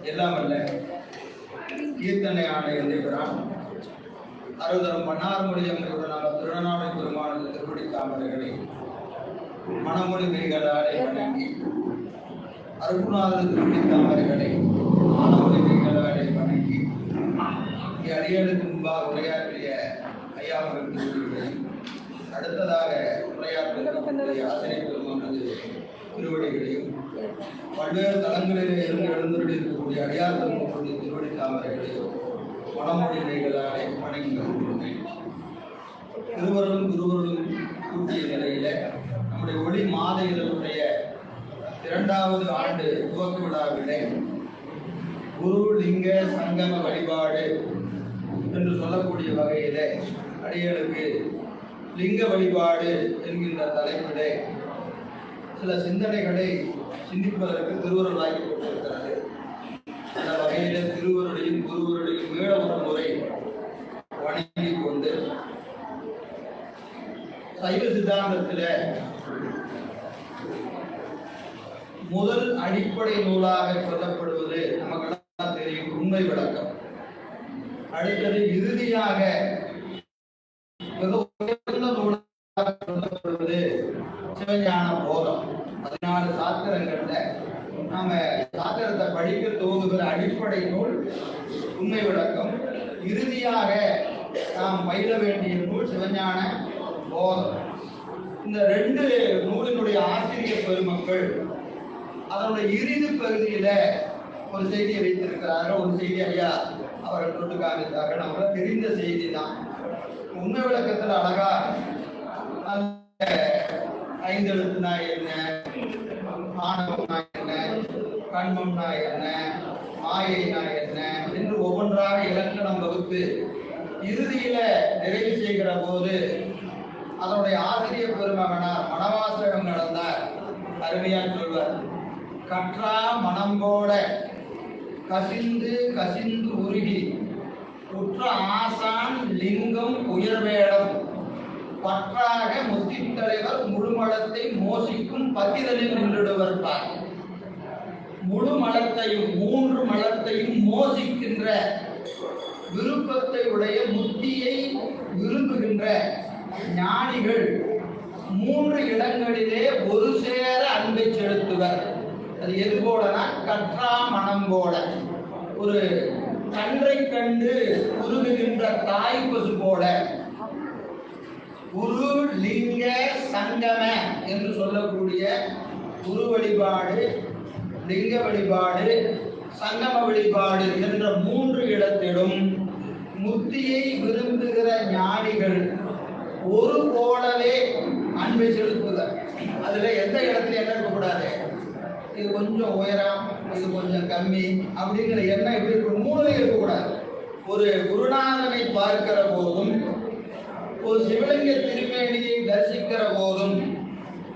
எல்லாம் அல்ல கீர்த்தனை ஆணை என்கிறான் அறுதரும் மன்னார்மொழி அம்மனுடனாக திருநாளை பெருமானது திருப்படி தாமரைகளை மணமொழி மெய்களாலே வணங்கி அருகுநாதர் திருப்படி தாமரைகளை மணமொழி மெய்களாலே வணங்கி இங்கே அடியனுக்கு முன்பாக உரையாற்றிய ஐயாவர்கள் திருவடிகளையும் அடுத்ததாக உரையாற்றிய ஆசிரியர் பெருமானது திருவடிகளையும் பல்வேறு தலங்களிலே இருந்து எழுந்தருளி இருக்கக்கூடிய அடியார் பெருமானுடைய திருவடி தாமரைகளையும் மணமொழி மெய்களாலே வணங்கி வருகின்றேன். திருவருளும் குருவருளும் கூட்டிய நிலையில நம்முடைய ஒளி மாத இதழுடைய 2வது ஆண்டு துவக்க விழாவிலே குரு லிங்க சங்கம வழிபாடு என்று சொல்லக்கூடிய வகையிலே அடியனுக்கு லிங்க வழிபாடு என்கின்ற தலைப்பிலே சில சிந்தனைகளை சிந்திப்பதற்கு திருவருளாகி கொண்டிருக்கிறது. அந்த வகையில திருவருளையும் குருவருளையும் மீள ஒரு முறை வணங்கிக் கொண்டு சைவ சித்தாந்தத்தில முதல் அடிப்படை நூலாக சொல்லப்படுவது நமக்கெல்லாம் தெரியும் உண்மை விளக்கம். அடுத்தது இறுதியாக மிக உயர்ந்த நூலாக சொல்லப்படுவது சிவஞான போதம். 14 சாத்திரங்கள்ல நாம சாத்திரத்தை படிக்க துவங்குகிற அடிப்படை நூல் உண்மை விளக்கம். இறுதியாக நாம் பயில வேண்டிய நூல் சிவஞான போதம். இந்த 2 நூலினுடைய ஆசிரியர் பெருமக்கள் அதனுடைய இறுதி பகுதியில ஒரு செய்தியை வைத்திருக்கிறார்கள். ஒரு செய்தி ஐயா அவர்கள் தொட்டு காமித்தார்கள். நமக்கு தெரிந்த செய்தி தான். உண்மை விளக்கத்தில் அழகா 5 எழுத்துனா என்ன, ஆணவம்னா என்ன, கண்மம்னா என்ன, மாயைனா என்ன என்று ஒவ்வொன்றாக இலக்கணம் வகுத்து இறுதியில நிறைவு செய்கிற போது அதனுடைய ஆசிரியர் பெருமகனார் மனவாசகம் நடந்தார். அருமையா சொல்வார், கற்றா மனம்போட கசிந்து கசிந்து உருகி குற்ற ஆசான் லிங்கம் உயர்வேடம் பற்றாக முத்தித் தலைவர் முழுமலத்தை மோசிக்கும் பத்திரலில் நின்றுடுவர் பார். முழு மலத்தையும் 3 மலத்தையும் மோசிக்கின்ற விருப்பத்தை உடைய முத்தியை விரும்புகின்ற ஞானிகள் 3 இடங்களிலே ஒரு சேர அன்பை செலுத்துவர். அது எது போலனா கற்றா மனம் போல. ஒரு கன்றை கண்டு உருகுகின்ற தாய் பசு போல குரு லிங்க சங்கம என்று சொல்லக்கூடிய குரு வழிபாடு, லிங்க வழிபாடு, சங்கம வழிபாடு என்ற 3 இடத்திலும் முத்தியை விரும்புகிற ஞானிகள் ஒரு போலவே அன்பை செலுத்துவர். அதுல எந்த இடத்துல என்ன இருக்கக்கூடாது, இது கொஞ்சம் உயரம், இது கொஞ்சம் கம்மி அப்படிங்கிற எண்ணம் எப்படி இருக்கும், 3 இருக்கக்கூடாது. ஒரு குருநாதனை பார்க்கிற போதும், ஒரு சிவலிங்க திருமேனியை தரிசிக்கிற போதும்,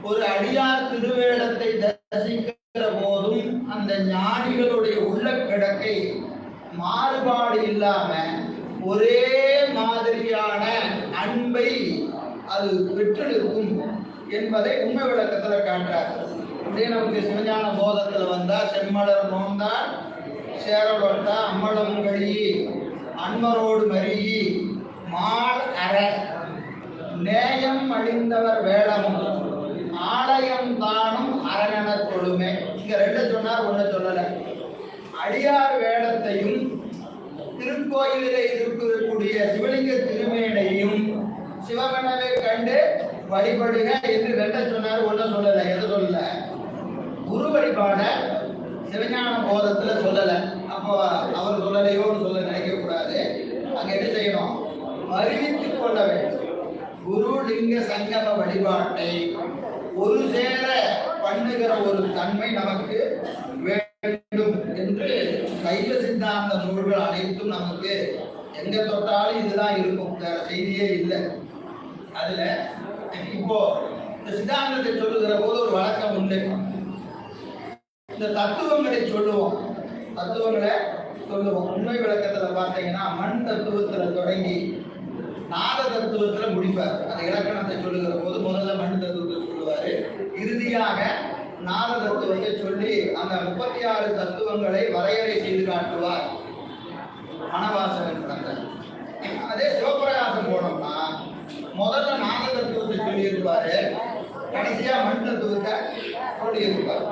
ஒரு அடியார் திருவேடத்தை தரிசிக்கிற போதும் அந்த ஞானிகளுடைய உள்ள கிடக்கை மாறுபாடு இல்லாம ஒரே மாதிரியான அன்பை அது பெற்றிருக்கும் என்பதை உண்மை விளக்கத்துல காட்டுறார். அப்படியே நமக்கு சிவஞான போதத்துல வந்தா செம்மலர் நோந்தார் சேரலொட்டா அம்மளம் கழி அன்மரோடு மருகி மால் அற நேயம் அழிந்தவர் வேளமும் ஆலயம் தானும் அரணர் கொழுமே. இங்க 2 சொன்னார், 1 சொல்லல. அடியார் வேடத்தையும் திருக்கோயிலிலே இருக்கக்கூடிய சிவலிங்க திருமேனையும் சிவகணவை கண்டு வழிபடுக என்று 2 சொன்னார், 1 சொல்லல. எது சொல்லல? குரு வழிபாட சிவஞான போதத்துல சொல்லல. அப்போ அவர் சொல்லலையோன்னு சொல்ல நினைக்க கூடாது. அங்க என்ன செய்யணும், அறிவித்துக் கொள்ள வேண்டும். குரு லிங்க சங்கம வழிபாட்டை ஒரு சேர பண்ணுகிற ஒரு தன்மை நமக்கு வேண்டும் என்று சைவ சித்தாந்த நூல்கள் அனைத்தும் நமக்கு எங்க தொட்டாலும் இதுதான் இருக்கும், வேற செய்தியே இல்லை. அதுல இப்போ இந்த சித்தாந்தத்தை சொல்லுகிற போது ஒரு வழக்கம் உண்டு. இந்த தத்துவங்களை சொல்லுவோம். உண்மை விளக்கத்துல பார்த்தீங்கன்னா மண் தத்துவத்துல தொடங்கி நாத தத்துவத்துல முடிப்பார். அந்த இலக்கணத்தை சொல்லுகிற போது முதல்ல மண் தத்துவத்தை சொல்லுவாரு, இறுதியாக நாத தத்துவத்தை சொல்லி அந்த 36 தத்துவங்களை வரையறை செய்து காட்டுவார் மணவாசகன் பிறந்தார். அதே சிவபிரகாசம் போனோம்னா முதல்ல நாத தத்துவத்தை சொல்லியிருப்பாரு, கடைசியா மண் தத்துவத்தை சொல்லியிருப்பார்.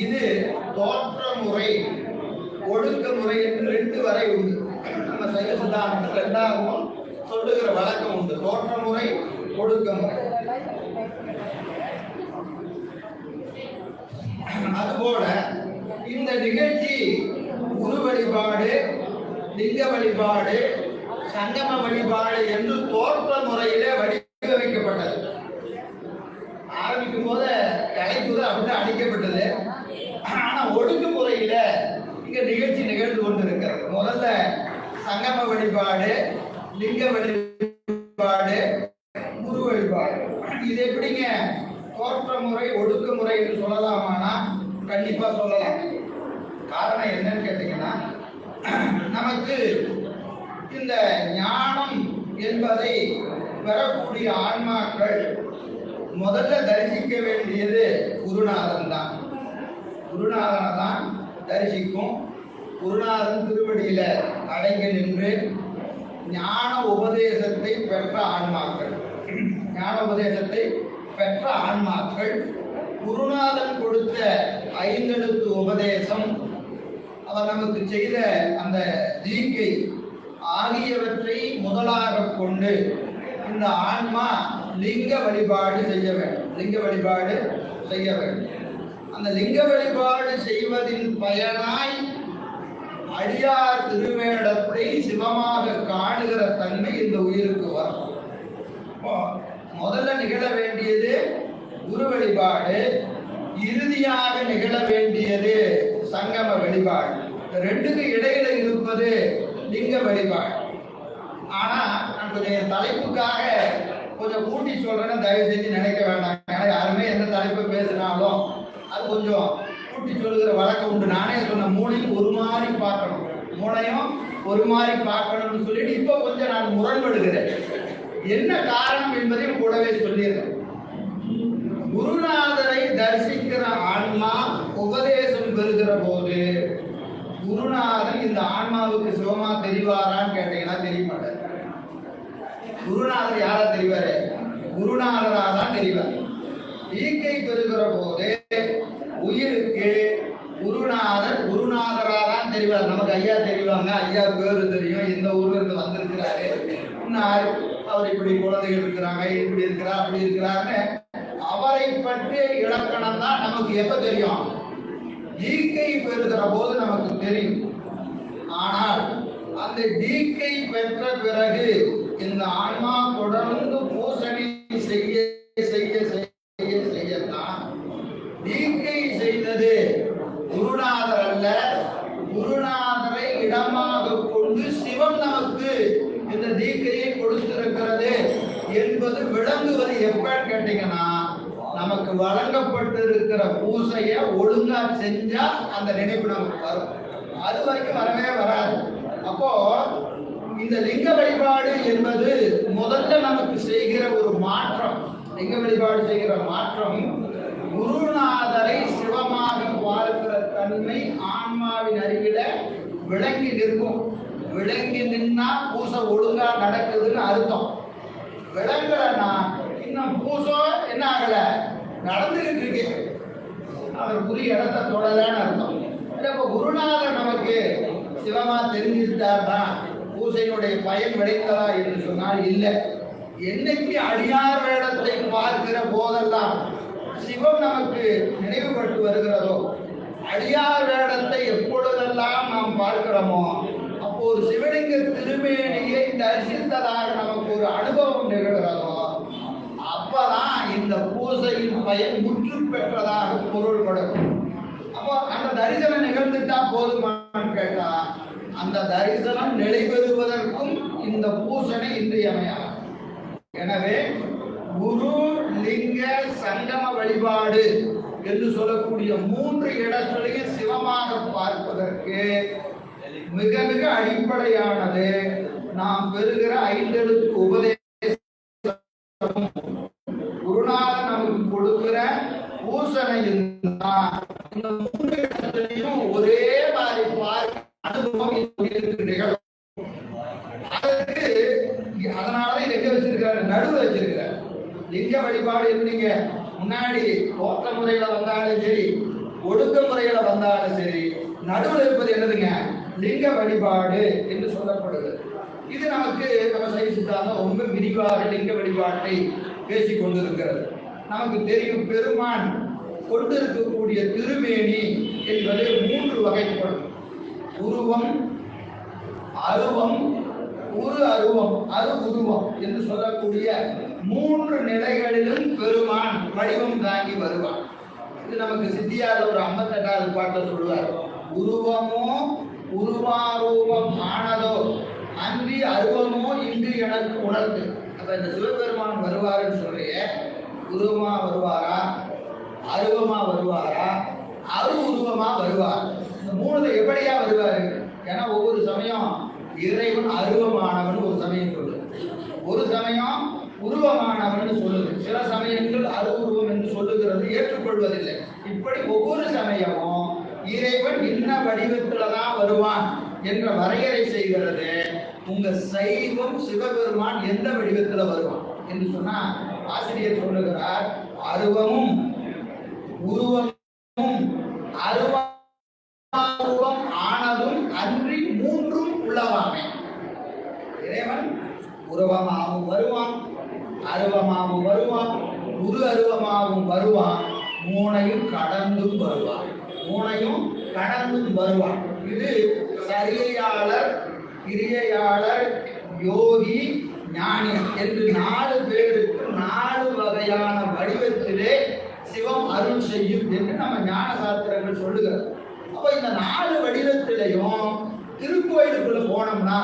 இது தோற்ற முறை ஒடுக்க முறை என்று 2 வரை உண்டு. நம்ம சைவ சித்தாந்தத்தில் 2ஆகவும் சொல்லுகிற வழக்கம் உண்டு, தோற்ற முறை ஒடுக்க முறை. அதுபோல இந்த நிகழ்ச்சி குரு வழிபாடு, லிங்க வழிபாடு, சங்கம வழிபாடு என்று தோற்ற முறையிலே வடிவமைக்கப்பட்டது. ஆரம்பிக்கும் போது தலைப்புதான் அப்படிதான் அடிக்கப்பட்டது. ஆனா ஒடுக்கு முறையில இங்க நிகழ்ச்சி நிகழ்ந்து கொண்டிருக்கிறது. முதல்ல சங்கம வழிபாடு, லிங்க வழிபாடு, குரு வழிபாடு. இது எப்படிங்க தோற்ற முறை ஒடுக்க முறை என்று சொல்லலாமானா கண்டிப்பா சொல்லலாம். காரணம் என்னன்னு கேட்டீங்கன்னா, நமக்கு இந்த ஞானம் என்பதை பெறக்கூடிய ஆன்மாக்கள் முதல்ல தரிசிக்க வேண்டியது குருநாதன் தான். குருநாதனை தான் தரிசிக்கும். குருநாதன் திருவடியில அடங்கி நின்று ஞான உபதேசத்தை பெற்ற ஆன்மாக்கள், ஞான உபதேசத்தை பெற்ற ஆன்மாக்கள் குருநாதன் கொடுத்த 5 எழுத்து உபதேசம், அவர் நமக்கு செய்த அந்த தீக்கை ஆகியவற்றை முதலாக கொண்டு இந்த ஆன்மா லிங்க வழிபாடு செய்ய வேண்டும். லிங்க வழிபாடு செய்ய வேண்டும். அந்த லிங்க வழிபாடு செய்வதின் பயனாய் அடியார் திருவேடத்தை சிவமாக காணுகிற தன்மை இந்த உயிருக்கு வரும். முதல்ல நிகழ வேண்டியது குரு வழிபாடு, இறுதியாக நிகழ வேண்டியது சங்கம வழிபாடு. 2க்கு இடையில இருப்பது லிங்க வழிபாடு. ஆனா நான் கொஞ்சம் தலைப்புக்காக கொஞ்சம் கூட்டி சொல்றேன்னு தயவு செஞ்சு நினைக்க வேண்டாம். யாருமே எந்த தலைப்பை பேசினாலும் அது கொஞ்சம் கூட்டி சொல்லுகிற வழக்கம் உண்டு. நானே சொன்ன மூணையும் ஒரு மாதிரி பார்க்கணும், மூணையும் ஒரு மாதிரி பார்க்கணும்னு சொல்லிட்டு இப்போ கொஞ்சம் நான் முரண்படுகிறேன். என்ன காரணம் என்பதையும் கூடவே சொல்லிடுறேன். குருநாதரை தரிசிக்கிற ஆன்மா உபதேசம் பெறுகிற போது குருநாதன் இந்த ஆன்மாவுக்கு சிவமா தெரிவாரான்னு கேட்டீங்கன்னா தெரிய மாட்டார். குருநாதர் யாரா தெரிவாரு? குருநாதரா தான் தெரிவார். ஈக்கை பெறுகிற போது உயிருக்கு குருநாதரா தான் தெரிவார். நமக்கு ஐயா தெரிவாங்க, ஐயா பேரு தெரியும், இந்த ஊர்ல இருந்து வந்திருக்கிறாரு, அவர் இப்படி குழந்தைகள் இருக்கிறாங்க, இப்படி இருக்கிறார், அப்படி இருக்கிறாருன்னு அவரை பற்றிய இலக்கணம் தான் நமக்கு எப்ப தெரியும்? தீக்கை பெறுகிற போது நமக்கு தெரியும். ஆனால் அந்த தீக்கை பெற்ற பிறகு இந்த ஆன்மா தொடர்ந்து பூசணி செய்ய செய்ய செய்ய செய்யத்தான் தீக்கை செய்தது குருநாதர் அல்ல, குருநாதரை இடமாக கொண்டு சிவம் நமக்கு இந்த தீக்கையை கொடுத்திருக்கிறது என்பது விளங்குவது எப்பன்னு கேட்டீங்கன்னா, நமக்கு வழங்கப்பட்டிருக்கிற பூசையை ஒழுங்கா செஞ்சா அந்த நினைவு நமக்கு வரும். அது வரைக்கும் வரவே வராது. அப்போ இந்த லிங்க வழிபாடு என்பது முதல்ல நமக்கு செய்கிற ஒரு மாற்றம். லிங்க வழிபாடு செய்கிற மாற்றம் குருநாதரை சிவமாக பார்க்கிற தன்மை ஆன்மாவின் அருகில விளங்கி நிற்கும். விளங்கி நின்னா பூசை ஒழுங்கா நடக்குதுன்னு அர்த்தம். விளங்கலன்னா இன்னும் பூசை என்ன ஆகல, நடந்துகிட்டு இருக்கு, அவர் புரிய இடத்தை தொடலன்னு அர்த்தம். இப்போ குருநாதர் நமக்கு சிவமா தெரிஞ்சிருந்தார்னா பூசையினுடைய பயன் கிடைத்ததா என்று சொன்னால் இல்லை. என்னைக்கு அடியார் வேடத்தை பார்க்கிற போதெல்லாம் சிவம் நமக்கு நினைவுபட்டு வருகிறதோ, அடியார் வேடத்தை எப்பொழுதெல்லாம் நாம் பார்க்கிறோமோ அப்போ ஒரு சிவலிங்க திருமேனியை தரிசித்ததாக நமக்கு ஒரு அனுபவம் நிகழ்கிறதோ அப்பதான் இந்த பூசையின் பயன் முற்று பெற்றதாக பொருள் கொடுக்கும். அப்போ அந்த தரிசனம் நிகழ்ந்துட்டா போதுமான்னு கேட்டா, அந்த தரிசனம் நிலைபெறுவதற்கும் இந்த பூசனை இன்றியமையாது. எனவே குரு லிங்க சங்கம வழிபாடு என்று சொல்லக்கூடிய 3 இடங்களையும் சிவமாக பார்ப்பதற்கு மிக மிக அடிப்படையானது நாம் பெறுகிற 5 எழுத்து உபதேசம், குருநாதன் நமக்கு கொடுக்கிற பூசணையின் சொன்னா இந்த மூன்று இடத்துலையும் ஒரே மாதிரி அனுபவம் நிகழும். அதற்கு அதனாலதான் இதை எங்க வச்சிருக்கிறாரு, நடுவு வச்சிருக்கிறார். லிங்க வழிபாடு நீங்க முன்னாடி தோற்ற முறையில வந்தாலும் சரி, ஒடுக்க முறையில வந்தாலும் சரி, நடுவில் இருப்பது என்னதுங்க, லிங்க வழிபாடு என்று சொல்லப்படுகிறது. இது நமக்கு நம்ம சைவ சித்தாந்தம் ரொம்ப விரிவாக லிங்க வழிபாட்டை பேசிக் கொண்டிருக்கிறது. நமக்கு தெரியும், பெருமான் கொண்டிருக்கக்கூடிய திருமேனி என்பது மூன்று வகைப்படும். உருவம், அருவம், அருவம், உருவம் என்று சொல்லக்கூடிய மூன்று நிலைகளிலும் பெருமான் வடிவம் தாங்கி வருவான். இது நமக்கு சித்தியார் ஒரு 58வது பாட்டில் சொல்லுவார். உருவமோ உருவாரூபம் ஆனதோ அன்றி அருவமோ இன்று எனக்கு உணர்ந்து. அப்ப இந்த சிவபெருமான் வருவாருன்னு சொல்றிய, உருவமா வருவாரா, அருவமா வருவாரா, உருவமா வருவார்? இந்த மூணுல எப்படியா வருவாரு? ஏன்னா ஒவ்வொரு சமயம் இறைவன் அருவமானவன் ஒரு சமயம் சொல்லுது, ஒரு சமயம் உருவமானவன் சொல்லுது, சில சமயங்கள் அருவுருவம் என்று சொல்லுகிறது ஏற்றுக்கொள்வதில்லை. இப்படி ஒவ்வொரு சமயமும் இறைவன் என்ன வடிவத்துலதான் வருவான் என்ற வரையறை செய்கிறது. உங்க சைவம் சிவபெருமான் எந்த வடிவத்தில் வருவான் என்று சொன்னா ஆசிரியர் சொல்லுகிறார், அருவமும் உருவமும் அருவம் ஆனதும் அன்றி மூன்றும் உள்ளவாமே. இறைவன் உருவமாகவும் வருவான், அருவமாகவும் வருவான், அருவமாகவும் வருவான், மூனையும் கடந்தும் வருவான், மூனையும் கடந்தும் வருவான். இது சரியையாளர், கிரியையாளர், யோகி, ஞானி என்று 4 பேருக்கு 4 வகையான வடிவத்திலே சிவம் அருள் செய்யும் என்று நம்ம ஞான சாஸ்திரங்கள் சொல்லுகிறது. அப்போ இந்த 4 வடிவத்திலையும் திருக்கோயிலுக்குள்ள போனோம்னா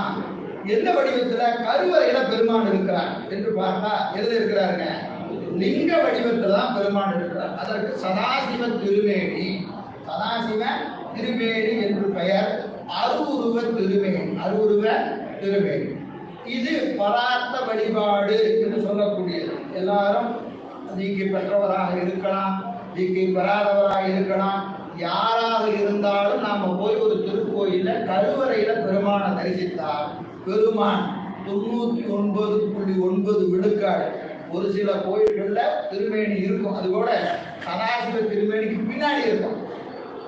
எந்த வடிவத்துல கருவறையில பெருமான் இருக்கிறார் என்று பார்த்தா எதுல இருக்கிறாருங்க, லிங்க வடிவத்துல தான் பெருமான் இருக்கிறார். அதற்கு சதாசிவ திருமேனி, சதாசிவ திருமேனி என்று பெயர். அருவுருவ திருமேனி, அருவுருவ திருமேனி. இது பரார்த்த வழிபாடு என்று சொல்லக்கூடியது. எல்லாரும் தீக்கை பெற்றவராக இருக்கலாம், தீக்கை பெறாதவராக இருக்கலாம், யாராக இருந்தாலும் நாம போய் ஒரு திருக்கோயில கருவறையில பெருமானை தரிசித்தால் பெருமான் 99.9 விழுக்காடு. ஒரு சில கோயில்கள்ல திருமேனி இருக்கும், அது கூட சதாசிவ திருமேனிக்கு பின்னாடி இருக்கும்.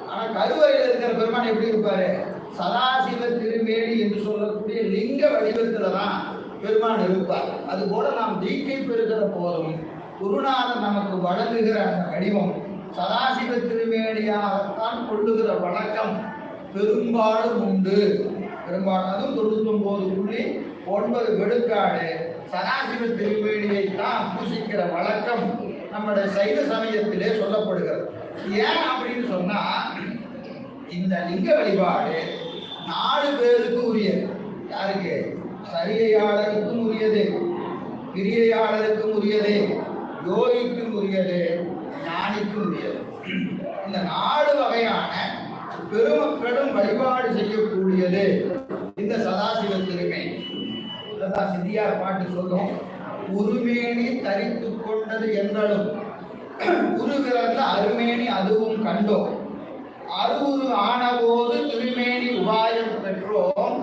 ஆனா கருவறையில் இருக்கிற பெருமான் எப்படி இருப்பாரு, சதாசிவ திருமேனி என்று சொல்லக்கூடிய லிங்க வடிவத்துல தான் பெருமான் இருப்பார். அது போல நாம் தீக்கை பெறுகிற போதும் குருநாதன் நமக்கு வழங்குகிற அந்த வடிவம் சதாசிவ திருமேனியாகத்தான் கொள்ளுகிற வழக்கம் பெரும்பாலும் உண்டு. பெரும்பாலும் அதுவும் 99.9 விழுக்காடு சதாசிவ திருமேனியை தான் பூசிக்கிற வழக்கம் நம்முடைய சைவ சமயத்திலே சொல்லப்படுகிறது. ஏன் அப்படின்னு சொன்னா, இந்த லிங்க வழிபாடு 4 பேருக்கு உரியது. யாருக்கு? சரியையாளருக்கும் உரியது, கிரியையாளருக்கும் உரியது, யோகிக்கும் உரியது, ஞானிக்கும் உரியது. இந்த 4 வகையான பெருமக்களும் வழிபாடு செய்யக்கூடியது இந்த சதாசிவ திருமேனி. சித்தியார் பாட்டு சொல்லும், உருமேனி தரித்து கொண்டது என்றாலும் உருகிறந்த அருமேனி அதுவும் கண்டோம், அருவுரு ஆனபோது திருமேனி உபாயம் பெற்றோம்,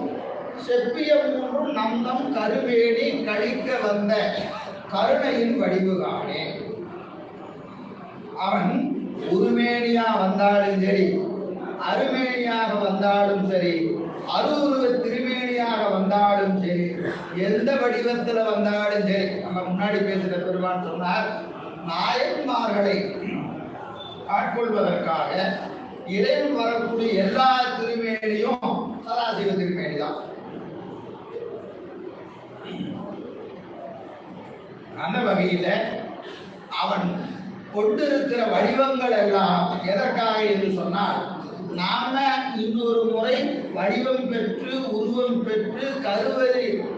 செப்பிய மூன்றும் நந்தம் கருவேணி கழிக்க வந்த கருணையின் வடிவுகானே. அவன் உருமேனியா வந்தாலும் சரி, அருமேனியாக வந்தாலும் சரி, அருவுருவ திருமேனியாக வந்தாலும் சரி, எந்த வடிவத்தில் வந்தாலும் சரி, நம்ம முன்னாடி பேசுகிற பெருமான் சொன்னார், நாயன்மார்களை ஆட்கொள்வதற்காக இறைவன் வரக்கூடிய எல்லா திருமேனியும் சதாசிவ திருமேனி தான். அந்த வகையில அவன் கொண்டிருக்கிற வடிவங்கள் எல்லாம் எதற்காக என்று சொன்னால், நாம இன்னொரு முறை வடிவம் பெற்று உருவம் பெற்று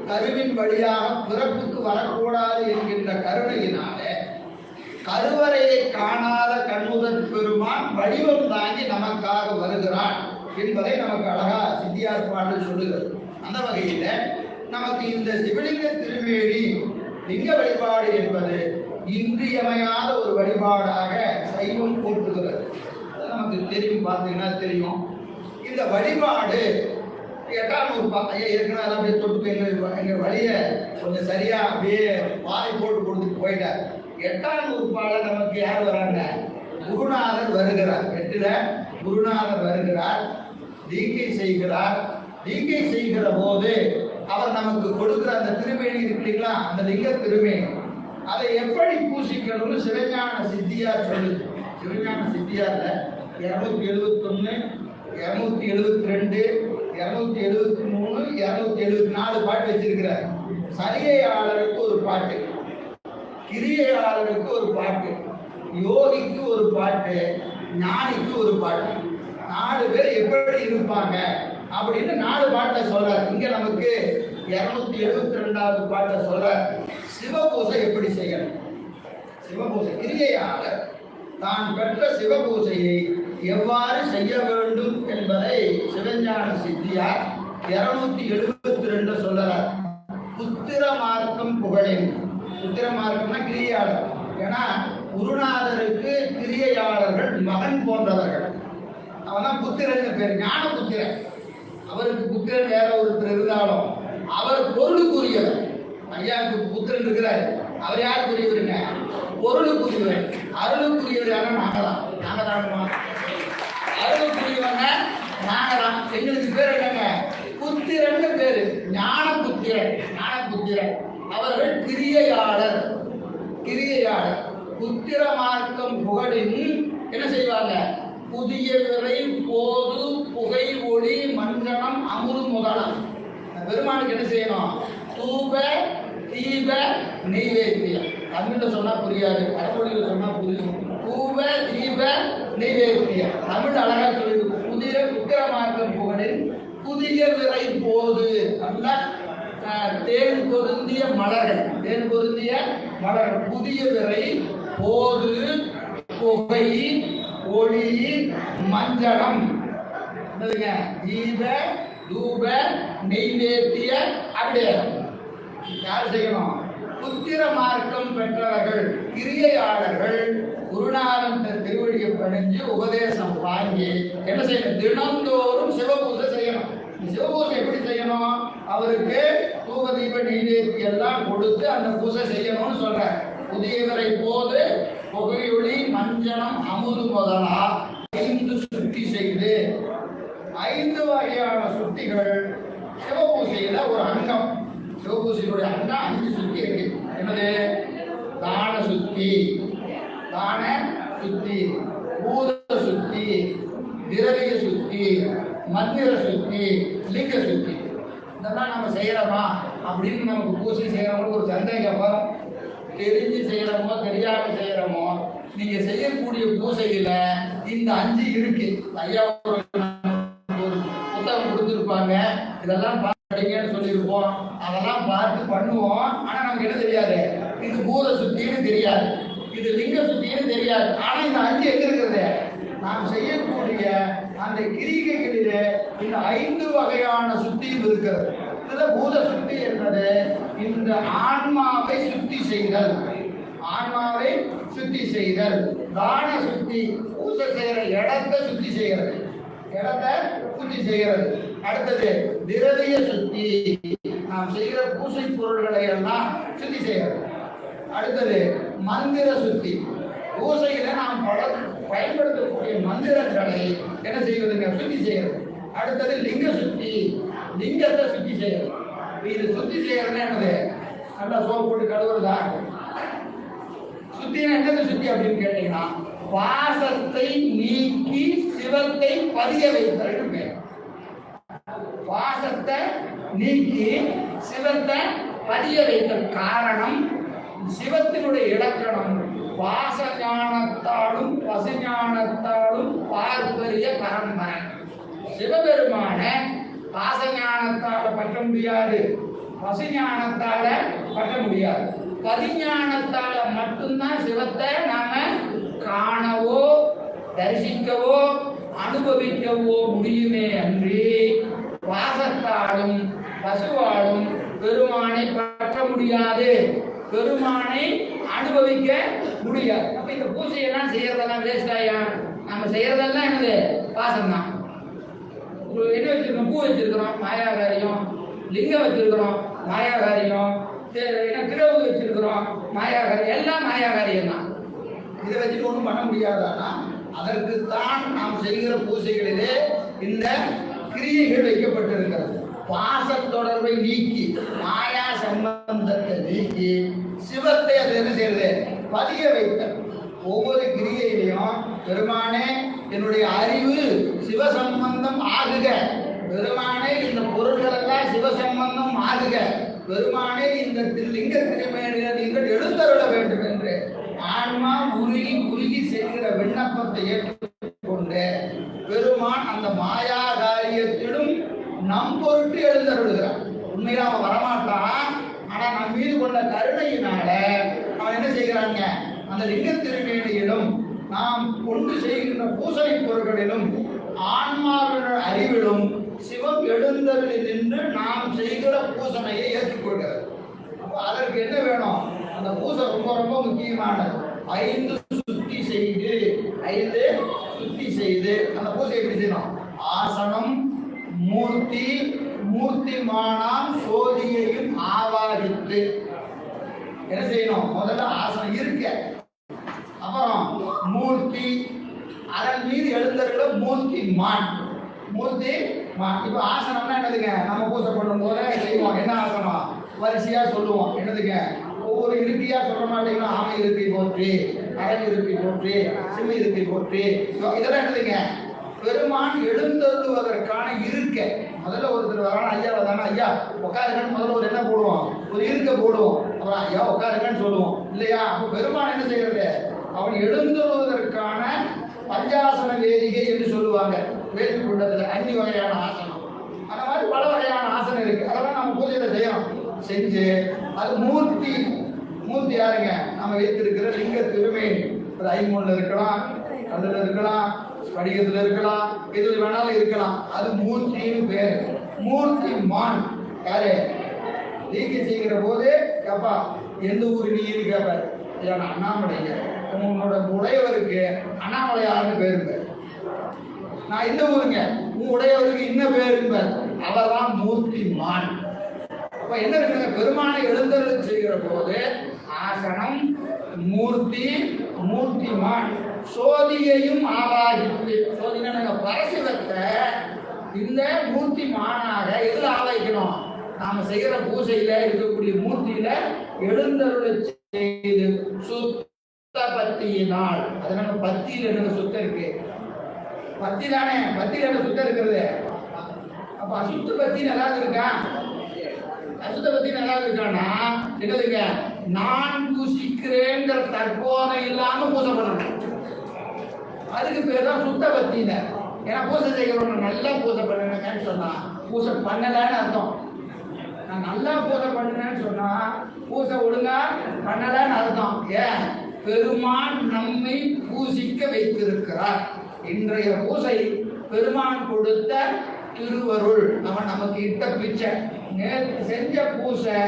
கருவின் வழியாக பிறப்புக்கு வரக்கூடாது என்கின்ற கருணையினாலே கருவறையை காணாத கண்முதற் பெருமான் வடிவம் தாங்கி நமக்காக வருகிறான் என்பதை நமக்கு அழகா சித்தியார் பாடல் சொல்லுகிறது. அந்த வகையில நமக்கு இந்த சிவலிங்க திருமேனி லிங்க வழிபாடு என்பது இன்றியமையாத ஒரு வழிபாடாக சைவம் போற்றுகிறது. நமக்கு தெரியும், பார்த்தீங்கன்னா தெரியும். இந்த வழிபாடு 8ஆம் நூற்பா ஐயா ஏற்கனவே அதை அப்படியே தொட்டு எங்கள் வழியை கொஞ்சம் சரியாக அப்படியே பாதை போட்டு கொடுத்துட்டு போயிட்டார். 8ஆம் நூற்பால நமக்கு யார் வராங்க? குருநாதர் வருகிறார். 8ல் குருநாதர் வருகிறார், தீக்கை செய்கிறார். தீக்கை செய்கிற போது அவர் நமக்கு கொடுக்குற அந்த திருமேனி இருக்கு இல்லைங்களா, அந்த லிங்க திருமேனி, அதை எப்படி பூசிக்கணும்னு சிவஞான சித்தியார் சொல்லுது. சிவஞான சித்தியார்ல 271, 272, 273, 274 பாட்டு வச்சிருக்கிறார். சரியாளருக்கு ஒரு பாட்டு, கிரியையாளருக்கு ஒரு பாட்டு, யோகிக்கு ஒரு பாட்டு, ஞானிக்கு ஒரு பாட்டு. 4 பேர் எப்படி இருப்பாங்க அப்படின்னு 4 பாட்டை சொல்றார். இங்க நமக்கு 272வது பாட்டை சொல்றார். சிவபூசை எப்படி செய்யணும்? சிவபூசை கிரியையாளர் தான் பெற்ற சிவபூசையை எவ்வாறு செய்ய வேண்டும் என்பதை சிவஞான சித்தியார் 272 சொல்றார். புத்திர மார்க்கம் புகழின். புத்திர மார்க்கம்னா கிரியையாளர். ஏன்னா குருநாதருக்கு கிரியையாளர்கள் மகன் போன்றவர்கள். அவன் தான் புத்திரன் பேர், ஞான புத்திரன். அவருக்கு புத்திரன் வேற ஒருத்தர் இருந்தாலும் அவர் பொருளுக்குரியவர். ஐயாவுக்கு புத்திரன் இருக்கிறார், அவர் யாருக்குரியவருங்க? பொருளுக்குரியவர். அருளுக்குரியவர் யாரும் நாங்கதான். அருளுக்குரியவங்க நாங்கதான். எங்களுக்கு பேர் என்னங்க? புத்திரன் பேரு, ஞான புத்திரன். ஞான புத்திரன் அவர்கள் கிரியையாளர். கிரியையாளர் புத்திர மார்க்கம் புகழின் என்ன செய்வாங்க? புதிய விரை போது புகை ஒளி மஞ்சனம் அமுது முதலம். பெருமானுக்கு என்ன செய்யணும்? தூப தீப நெய்வேத்தியம். தமிழ்ல சொன்னா புரியாது, வடமொழியில சொன்னா புரியும். தூப தீப நெய்வேத்தியம் தமிழ் அழகா சொல்லிருக்கு. புதிய புத்திர மார்க்கம் புகழின் புதிய விரை போது நல்ல தேன் பொருந்திய மலர்கள், தேன் பொருந்திய மலர்கள், புதிய விரை போது புகை ஒளி மஞ்சனம், தீப தூப நெய்வேத்திய அப்படியே யார் செய்யணும்? புத்திர மார்க்கம் பெற்றவர்கள், கிரியையாளர்கள் குருநாதன் திருவடியை பணிஞ்சு உபதேசம் வாங்கி என்ன செய்யணும்? தினந்தோறும் சிவபூசை செய்யணும். சிவபூசை எப்படி செய்யணும்? அவருக்கு தூப தீப நெய்வேத்தி எல்லாம் கொடுத்து அந்த பூசை செய்யணும்னு சொல்றார். புதியவரை போது புகையொளி மஞ்சனம் அமுது முதலா 5 சுத்தி செய்து, 5 வகையான சுத்திகள் சிவபூசையில ஒரு அங்கம். சிவபூசையுடைய அங்கம் 5 சுத்தி இருக்கு. என்னது? தான சுத்தி, தான சுத்தி, பூத சுத்தி, திரவிய சுத்தி, மந்திர சுத்தி, லிங்க சுத்தி. இதெல்லாம் நம்ம செய்யறோமா அப்படின்னு நமக்கு பூசை செய்யறவங்களுக்கு ஒரு சந்தேகம் வரும். தெரிஞ்சு செய்யறோமோ தெரியாம செய்யறோமோ, நீங்க செய்யக்கூடிய பூசையில இந்த 5 இருக்கு. ஐயா ஒரு புத்தகம் கொடுத்துருப்பாங்க, இதெல்லாம் படிங்கன்னு சொல்லியிருப்போம். அதெல்லாம் பார்த்து பண்ணுவோம். ஆனா நமக்கு என்ன தெரியாது? இது பூத சுத்தின்னு தெரியாது, இது லிங்க சுத்தின்னு தெரியாது. ஆனா இந்த 5 எங்க இருக்கிறது? நாம் செய்யக்கூடிய அந்த கிரிகைகளிலே இந்த 5 வகையான சுத்தியும் இருக்கிறது. இதுல பூத சுத்தி என்பது இந்த ஆன்மாவை சுத்தி செய்தல், ஆன்மாவை சுத்தி செய்தல். தான சுத்தி பூசை செய்யற இடத்தை சுத்தி செய்கிறது, இடத்தை சுத்தி செய்கிறது. அடுத்தது திரவிய சுத்தி, நாம் செய்கிற பூசை பொருள்களை எல்லாம் சுத்தி செய்கிறது. அடுத்தது மந்திர சுத்தி, பூசையில நாம் பயன்படுத்தக்கூடிய மந்திரங்களை என்ன செய்வதுங்க? சுத்தி செய்கிறது. அடுத்தது லிங்க சுத்தி, லிங்கத்தை சுத்தி செய்யறது. இது சுத்தி செய்யறதுன்னா என்னது? நல்லா சோப்பு போட்டு கழுவுறதா? சுத்தினா என்னது சுத்தி அப்படின்னு கேட்டீங்கன்னா, பாசத்தை நீக்கி சிவத்தை பதிய வைத்தல் பேர். பாசத்தை நீக்கி சிவத்தை பதிய வைத்தல். காரணம், சிவத்தினுடைய இலக்கணம் பாச ஞானத்தாலும் பசுஞானத்தாலும் பார்ப்பரிய பரம்பரை. சிவபெருமான பாசஞானத்தால பற்ற முடியாது, பசுஞானத்தால பற்ற முடியாது. பதிஞானத்தால மட்டும்தான் சிவத்தை நாம காணவோ தரிசிக்கவோ அனுபவிக்கவோ முடியுமே அன்றி பாசத்தாலும் பசுவாலும் பெருமானை பற்ற முடியாது, பெருமானை அனுபவிக்க முடியாது. அப்ப இந்த பூஜையெல்லாம் செய்யறதெல்லாம் வேஸ்ட் ஆயா? நம்ம செய்யறதெல்லாம் என்னது பாசம் தான். என்ன வச்சிருக்கோம்? பூ வச்சிருக்கிறோம், மாயாகாரியம். லிங்கம் வச்சிருக்கிறோம், மாயாகாரியம். என்ன திரவு வச்சிருக்கிறோம், மாயாகாரியம். எல்லாம் மாயாகாரியம் தான். இதை வச்சுட்டு ஒன்றும் பண்ண முடியாதானா? அதற்குத்தான் நாம் செய்கிற பூசைகளிலே இந்த கிரியைகள் வைக்கப்பட்டிருக்கிறது. பாச தொடர்பை நீக்கி, மாயா சம்பந்தத்தை நீக்கி, சிவத்தை அது என்ன செய்யறது? பதிய வைத்த. ஒவ்வொரு கிரியையிலையும் பெருமானே என்னுடைய அறிவு சிவசம்பந்தம் ஆகுக, பெருமானே இந்த பொருள்கள் எல்லாம் சிவசம்பந்தம் ஆகுக, பெருமானே இந்த லிங்க திருமேனியை நீங்கள் எழுந்தருள வேண்டும் என்று ஆன்மா உருகி செய்கிற விண்ணப்பத்தை ஏற்றுக்கொண்டு பெருமான் அந்த மாயா காரியத்திலும் நம் பொருட்டு எழுந்தருளுகிறான். உண்மையில அவன் வரமாட்டான், ஆனா நம் மீது கொண்ட கருணையினால அவன் என்ன செய்கிறாங்க? அந்த லிங்க திருமேனியிலும் நாம் கொண்டு செய்கின்ற பூசணை பொருட்களிலும் ஆன்மாவின் அறிவிலும் சிவம் எழுந்தருளில் நின்று நாம் செய்கிற பூசணையை ஏற்றுக்கொள்கிறது. அப்போ அதற்கு என்ன வேணும்? அந்த பூசை ரொம்ப ரொம்ப முக்கியமானது. 5 சுத்தி செய்து அந்த பூசை எப்படி செய்யணும்? ஆசனம், மூர்த்தி, மூர்த்திமானாம் சோதியையும் ஆவாகித்து என்ன செய்யணும்? முதல்ல ஆசனம் இருக்க, அப்புறம் மூர்த்தி, அதன் மீது எழுந்தருள மூர்த்தி மான். இப்போ ஆசனம்னா என்னதுங்க? நம்ம பூசை பண்ணும் போது செய்வோம். என்ன ஆசனம்? வரிசையா சொல்லுவோம். என்னதுங்க? ஒவ்வொரு இருக்கையா சொல்ல மாட்டீங்கன்னா, ஆமை இருக்கை போற்றி, அரண் இருக்கை போற்றி, சிம்ம இருக்கை போற்றி, இதெல்லாம் என்னதுங்க? பெருமான் எழுந்தருளுவதற்கான இருக்கை. முதல்ல ஒருத்தர் வரான ஐயா வந்தானா, ஐயா உட்காருங்கன்னு முதல்ல ஒரு என்ன போடுவோம்? ஒரு இருக்கை போடுவோம். அப்புறம் ஐயா உட்காருங்கன்னு சொல்லுவோம் இல்லையா? அப்போ பெருமான் என்ன செய்யறது? அவன் எழுந்தருளுவதற்கான பஞ்சாசன வேதிகை என்று சொல்லுவாங்க வேதி குண்டத்துல. 5 வகையான ஆசனம், அந்த மாதிரி பல வகையான ஆசனம் இருக்கு. அதெல்லாம் நம்ம பூஜையில செய்யணும். செஞ்சு அது மூர்த்தி யாருங்க? நம்ம வைத்திருக்கிற லிங்க திருமேனி. ஒரு ஐம்பொன்ல இருக்கலாம், கல்லுல இருக்கலாம், படிகத்துல இருக்கலாம், எதுல வேணாலும் இருக்கலாம். அது மூர்த்தின்னு பேரு. மூர்த்தி மான் யாரு? நீங்க செய்கிற போது கேப்பா எந்த ஊர் நீன்னு கேட்பாரு. ஏன்னா அண்ணாமலைங்க, உங்களோட உடையவருக்கு அண்ணாமலையார்னு பேருங்க. நான் இந்த ஊருங்க, உன் உடையவருக்கு இன்னும் பேருங்க. அவர்தான் மூர்த்தி மான். அப்ப என்ன இருக்குங்க? பெருமானை எழுந்தருள் செய்கிற போது ஆசனம், மூர்த்திமான், சோதியையும் ஆவாகித்து. சோதினா நாங்க பரசிவத்தை இந்த மூர்த்தி மானாக எதுல ஆவாய்க்கணும்? நாம செய்கிற பூசையில இருக்கக்கூடிய மூர்த்தியில எழுந்தருள் செய்து சுத்த பத்தியினால். அதனால பத்தியில என்ன சுத்தம் இருக்கு? பத்தி தானே, பத்தியில என்ன சுத்தம் இருக்கிறது? அப்ப அசுத்த பத்தி நல்லா இருக்கா? அசுத்த பத்தி நல்லா இருக்கான்னா என்னதுங்க? நான் பூசிக்கிறேங்கிற தற்போதை இல்லாம பூசை பண்ணணும். அதுக்கு பேர் தான் சுத்த பத்தின. ஏன்னா பூசை செய்கிறவங்க நல்லா பூசை பண்ணுங்கன்னு சொன்னா பூசை பண்ணலன்னு அர்த்தம். நான் நல்லா பூசை பண்ணுனேன்னு சொன்னா பூசை ஒழுங்கா பண்ணலன்னு அர்த்தம். ஏன்? பெருமான் நம்மை பூசிக்க வைத்திருக்கிறார். இன்றைய பூசை பெருமான் கொடுத்த திருவருள். அவன் நமக்கு இட்ட பிச்சை. நேற்று செஞ்ச பூசை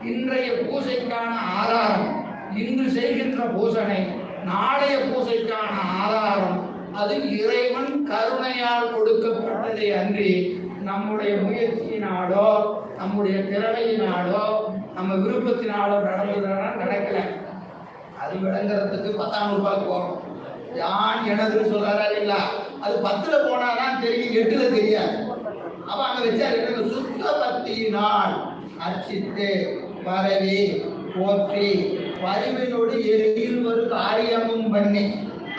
இன்றைய பூசைக்கான ஆதாரம். இன்று செய்கின்ற பூசனை நாளைய பூசைக்கான ஆதாரம். அது இறைவன் கருணையால் கொடுக்கப்பட்டதை அன்றி நம்முடைய முயற்சியினாலோ நம்முடைய திறமையினாலோ நம்ம விருப்பத்தினாலோ நடக்கல. அது விளங்குறதுக்கு 10ஆம் ரூபாய்க்கு போறோம். யான் எனதுன்னு சொல்றாரா இல்லைங்களா? அது 10ல போனாதான் தெரியும், 8ல தெரியாது. அப்ப அங்க வச்சாரு சுத்த பக்தியினால் அர்ச்சித்து பரவி போற்றி பரிவினோடு எரியில் ஒரு காரியமும் பண்ணி.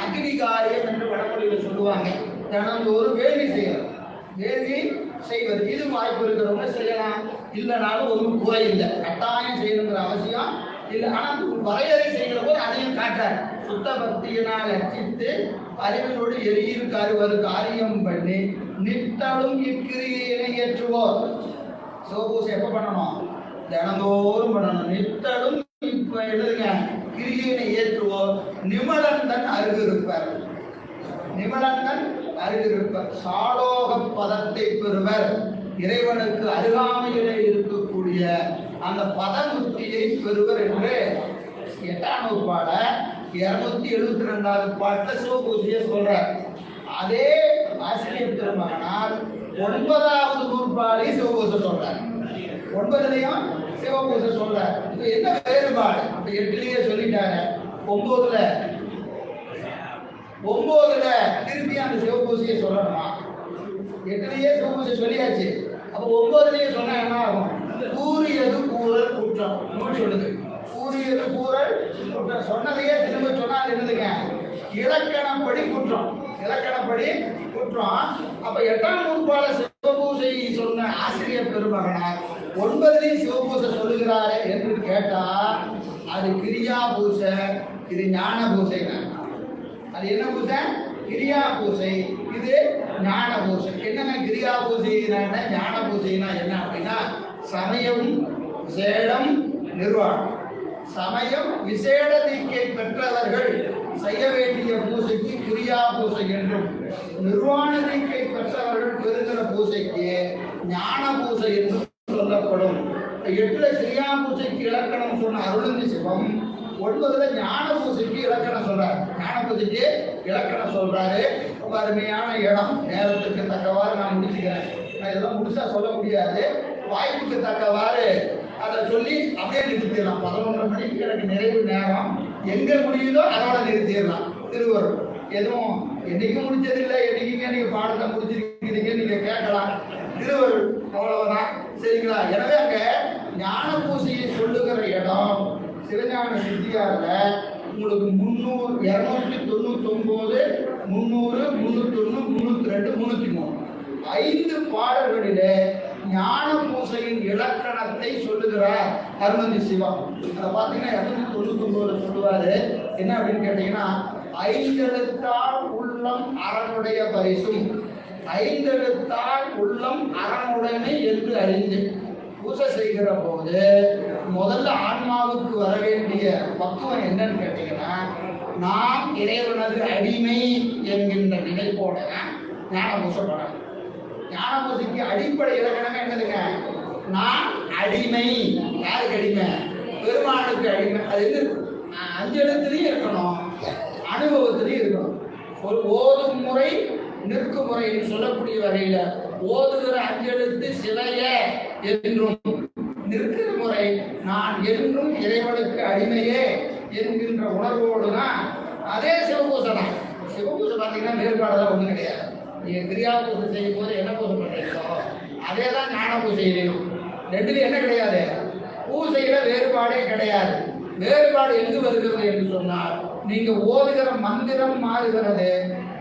அக்னி காரியம் என்று வடமொழியில் சொல்லுவாங்க. தினந்தோறும் வேள்வி செய்யலாம். வேள்வி செய்வது இது வாய்ப்பு இருக்கிறவங்க செய்யலாம், இல்லைனாலும் ஒன்றும் குறை இல்லை. கட்டாயம் செய்யணுங்கிற அவசியம் இல்லை. ஆனால் வரையறை செய்கிற போது அதையும் காட்டார். சுத்த பக்தியினால் அர்ச்சித்து அறிவினோடு எரியில் கருவது காரியம் பண்ணி நித்தலும் இக்கிரியினை ஏற்றுவோர். சிவபூசை எப்ப பண்ணணும்? தினந்தோறும் பண்ணணும். நித்தலும் இப்ப எழுதுங்க, கிரியினை ஏற்றுவோர் நிமலந்தன் அருகிருப்பர். நிமலந்தன் அருகிருப்பர் சாலோக பதத்தை பெறுவர். இறைவனுக்கு அருகாமையிலே இருக்கக்கூடிய அந்த பதமுத்தியை பெறுவர் என்று 8ஆம் நூற்பாட 272வது பாட்டுல சிவபூசையை சொல்றார். அதே ஆசிரியர் பெருமகனால் 9வது நூற்பாலை சிவபூசை சொல்றார். 9லையும் சிவபூசை சொல்றார். இது என்ன வேறுபாடு? அப்ப 8லயே சொல்லிட்டாரு. 9ல திருப்பி அந்த சிவபூசையை சொல்லணுமா? 8லயே சிவபூசை சொல்லியாச்சு. அப்ப 9லயே சொன்னா என்ன ஆகும்? கூறியது கூறல் குற்றம் சொல்லுது. கூறியது கூறல் குற்றம் சொன்னதையே திரும்ப சொன்னால் என்னதுங்க? இலக்கணப்படி குற்றம். இலக்கணப்படி குற்றம். அப்ப 8ஆம் நூற்பால சிவபூசை சொன்ன ஆசிரியர் பெருமகனார் 9லையும் சிவபூசை சொல்லுகிறாரே என்று கேட்டா அது கிரியா பூசை, இது ஞான பூசை. அது என்ன பூசை? கிரியா பூசை, இது ஞான பூசை. என்னங்க கிரியா பூசைனா ஞான பூசைனா என்ன அப்படின்னா சமயம் விசேடம் நிர்வாணம். சமயம் விசேட தீக்கை பெற்றவர்கள் செய்ய வேண்டிய பூசைக்கு கிரியா பூசை என்றும், நிர்வாண தீக்கை பெற்றவர்கள் பெறுகிற பூசைக்கு ஞான பூசை என்றும் சொல்லப்படும். 8ல கிரியா பூசைக்கு இலக்கணம் சொன்ன அருளந்தி சிவம் 9ல ஞான பூசைக்கு இலக்கணம் சொல்றாரு. ஞான பூசைக்கு இலக்கணம் சொல்றாரு. ரொம்ப அருமையான இடம். நேரத்துக்கு தக்கவாறு நான் முடிச்சுக்கிறேன். நான் இதெல்லாம் முழுசா சொல்ல முடியாது. வாய்ப்புக்கு தக்கவாறு அதை சொல்லி அப்படியே நிறுத்திடலாம். 11:30 மணிக்கு எனக்கு நிறைவு நேரம். எங்க முடியுதோ அதோட நிறுத்திடலாம். திருவருள் எதுவும் என்னைக்கும் முடிச்சதில்லை. என்னைக்குங்க நீங்க பாடத்தை முடிச்சிருக்கீங்க, நீங்க கேட்கலாம். திருவருள் அவ்வளவுதான். சரிங்களா? எனவே அங்க ஞான பூசையை சொல்லுகிற இடம் சிவஞான சித்தியார்ல உங்களுக்கு 299, 300, 301, 302, 303 5 பாடல்களிலே ஞான பூசையின் இலக்கணத்தை சொல்லுகிறார் அருணந்தி சிவா. அதை பார்த்தீங்கன்னா 299 சொல்லுவாரு. என்ன அப்படின்னு கேட்டீங்கன்னா 5 எழுத்தால் உள்ளம் அறனுடைய பரிசும், 5 எழுத்தால் உள்ளம் அறனுடைமை என்று அறிந்து பூசை செய்கிற போது முதல்ல ஆன்மாவுக்கு வர வேண்டிய பக்குவம் என்னன்னு கேட்டீங்கன்னா நாம் இறைவனது அடிமை என்கின்ற நினைப்போட ஞான பூசை பண்ணணும். ஞான பூசைக்கு அடிப்படை இலக்கணமே என்னதுங்க? நான் அடிமை. யாருக்கு அடிமை? பெருமானுக்கு அடிமை. அது எது? 5 எழுத்துலையும் இருக்கணும், அனுபவத்திலையும் இருக்கணும். ஒரு ஓதும் முறை நிற்கும் முறை என்று சொல்லக்கூடிய வகையில ஓதுகிற 5 எழுத்து சிலைய என்றும், நிற்கிற முறை நான் என்றும் இறைவனுக்கு அடிமையே என்கின்ற உணர்வோடு தான். அதே சிவபூசை தான். சிவபூசை பார்த்தீங்கன்னா வேறுபாடெல்லாம் ஒன்றும் கிடையாது. நீங்கள் கிரியா பூசை செய்யும் போது என்ன பூசை பண்ணுறீங்களோ அதே தான் ஞான பூசையிலையும். 2லையும் என்ன கிடையாது? பூசையில வேறுபாடே கிடையாது. வேறுபாடு எங்கு வருகிறது என்று சொன்னால் நீங்க ஓதுகிற மந்திரம் மாறுகிறது,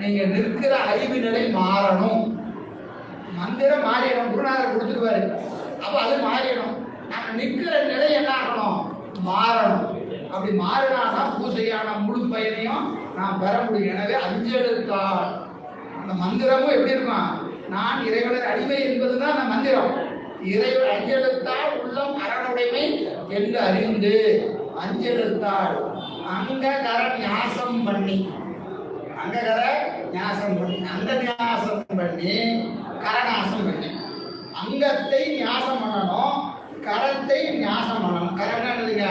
நீங்க நிற்கிற அறிவு நிலை மாறணும். மந்திரம் மாறிடணும். குருநாதர் கொடுத்துருவாரு. அப்ப அது மாறிடணும். நம்ம நிற்கிற நிலை என்ன ஆகணும்? மாறணும். அப்படி மாறினாதான் பூசையான முழு பயனையும் நாம் பெற முடியும். எனவே 5 எழுத்தால் அந்த மந்திரமும் எப்படி இருக்கும்? நான் இறைவனது அடிமை என்பதுதான் அந்த மந்திரம். இறைவன் 5 எழுத்தால் உள்ளம் அறனுடைமை என்று அறிந்து 5 எழுத்தால் அங்ககர ஞாசம் பண்ணி, அங்ககர ஞாசம் பண்ணி, அந்த ஞாசம் பண்ணி கரநாசம் பண்ணி, அங்கத்தை ஞாசம் பண்ணணும், கரத்தை ஞாசம் பண்ணணும். கரணம் என்னதுங்க?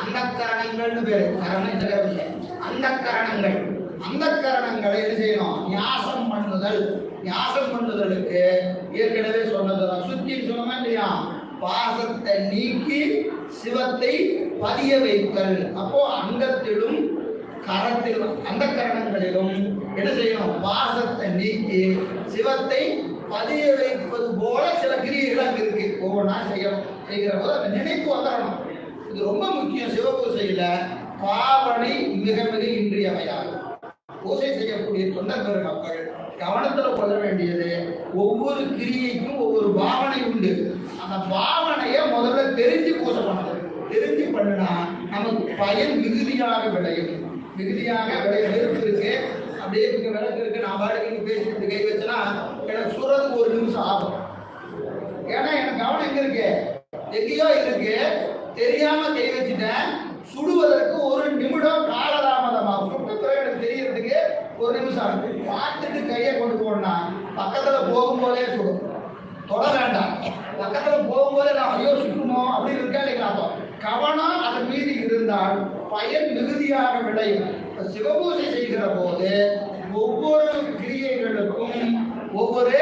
அந்த கரணங்கள்னு பேரு. கரணம் இந்த இல்லை, அந்த கரணங்கள். அந்த கரணங்களை என்ன செய்யணும்? ஞாசம் பண்ணுதல். ஞாசம் பண்ணுதலுக்கு ஏற்கனவே சொன்னதுதான். சுத்தி சொன்னமா இல்லையா? பாசத்தை நீக்கி சிவத்தை பதிய வைத்தல். அப்போ அங்கத்திலும் கரத்திலும் அந்த கரணங்களிலும் என்ன செய்யணும்? பாசத்தை நீக்கி சிவத்தை பதிய வைப்பது போல சில கிரியைகள் அங்க இருக்கு. ஒவ்வொன்றா செய்யணும். செய்கிற போது அந்த நினைப்பு வந்துடணும். இது ரொம்ப முக்கியம். சிவபூசையில பாவனை மிக மிக இன்றியமையாது. பூசை செய்யக்கூடிய தொண்டர் பெருமக்கள் கவனத்தில் கொள்ள வேண்டியது, ஒவ்வொரு கிரியைக்கும் ஒவ்வொரு பாவனை உண்டு. அந்த பாவனையை முதல்ல தெரிஞ்சு பூசை பண்ணணும். தெரிஞ்சு பண்ணினா நமக்கு பயன் மிகுதியாக விளையும். மிகுதியாக விளைய நெருப்பு இருக்கு, அப்படியே இங்கே விளக்கு இருக்கு, நான் பாட்டுக்கு பேசிட்டு கை வச்சேன்னா எனக்கு சுடுறதுக்கு 1 நிமிஷம் ஆகும். ஏன்னா எனக்கு கவனம் எங்க இருக்கு? எங்கேயோ இருக்கு. தெரியாம கை வச்சுட்டேன். சுடுவதற்கு 1 நிமிடம் காலதாமதமாகும். சுட்ட பிறகு எனக்கு தெரியறதுக்கு 1 நிமிஷம் ஆகும். பார்த்துட்டு கையை கொண்டு போனா பக்கத்துல போகும்போதே சுடும். தொட வேண்டாம். பக்கத்துல போகும்போதே நான் ஐயோ சுற்றுமோ அப்படின்னு இருக்கா இல்லைங்களா? அப்போ கவனம் அதன் மீது இருந்தால் பயன் மிகுதியாக விளையும். சிவபூசை செய்கிற போது ஒவ்வொரு கிரியைகளுக்கும் ஒவ்வொரு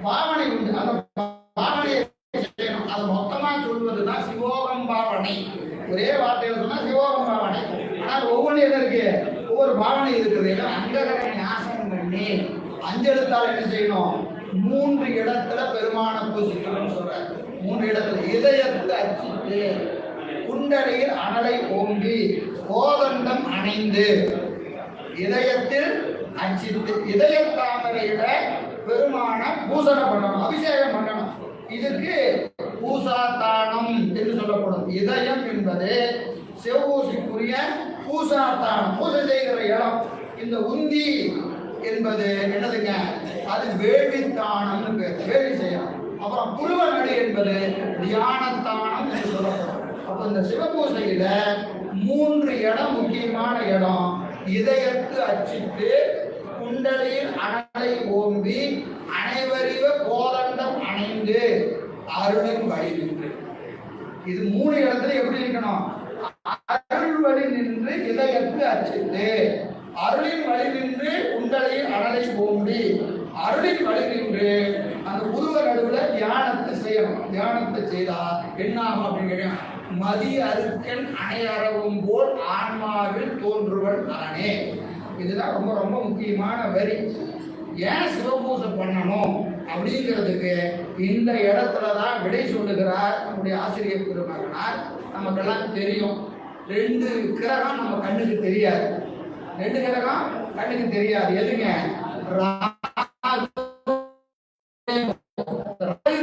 பாவனை உண்டு. அந்த பாவனையை செய்யணும். அது மொத்தமா சொல்வதுதான் சிவோகம் பாவனை. ஒரே வார்த்தையில சொன்னா சிவோகம் பாவனை. ஆனால் ஒவ்வொன்றும் என்ன இருக்கு, ஒவ்வொரு பாவனை இருக்குது. அங்ககர ஞாசம் பண்ணி அஞ்செழுத்தால் என்ன செய்யணும், 3 இடத்துல பெருமான பூசிக்கணும்னு சொல்ற. 3 இடத்துல இதயத்து அச்சிட்டு குண்டலியில் அனலை ஓங்கி கோதண்டம் அணைந்து, இதயத்தில் அச்சிட்டு இதய தாமரையில பெருமான பூசணம் பண்ணணும், அபிஷேகம் பண்ணணும். இதுக்கு பூசாத்தானம் என்று சொல்லப்படும். இதயம் என்பது சிவபூசைக்குரிய பூசாத்தானம், பூசை செய்கிற இடம். இந்த உந்தி என்பது என்னதுங்க, அது வேள்வித்தானம்னு பேர், வேள்வி செய்யணும். அப்புறம் புருவ நடு என்பது தியானத்தானம் என்று சொல்லப்படும். அப்ப இந்த சிவபூசையில 3 இடம் முக்கியமான இடம். இதயத்து அச்சிட்டு குண்டலியில் அனலை ஓம்பி அனைவறிவ கோதண்டம் அணைந்து அருளின் வழி நின்று. இது 3 இடத்துல எப்படி இருக்கணும், அருள் வழி நின்று இதயத்து அச்சிட்டு, அருளின் வழி நின்று குண்டலியில் அனலை ஓம்பி அருளின் வழி நின்று அந்த புருவ நடுவுல தியானத்தை செய்யணும். தியானத்தை செய்தா என்ன ஆகும் அப்படின்னு கேட்டீங்க, மதி அருக்கன் அணையறவும் போல் ஆன்மாவில் தோன்றுவன் ஆனே. இதுதான் ரொம்ப ரொம்ப முக்கியமான வரி. ஏன் சிவபூசை பண்ணணும் அப்படிங்கிறதுக்கு இந்த இடத்துல தான் விடை சொல்லுகிறார் நம்முடைய ஆசிரியர் பெருமகனார். நமக்கெல்லாம் தெரியும், 2 கிரகம் நம்ம கண்ணுக்கு தெரியாது. 2 கிரகம் கண்ணுக்கு தெரியாது. எதுங்க,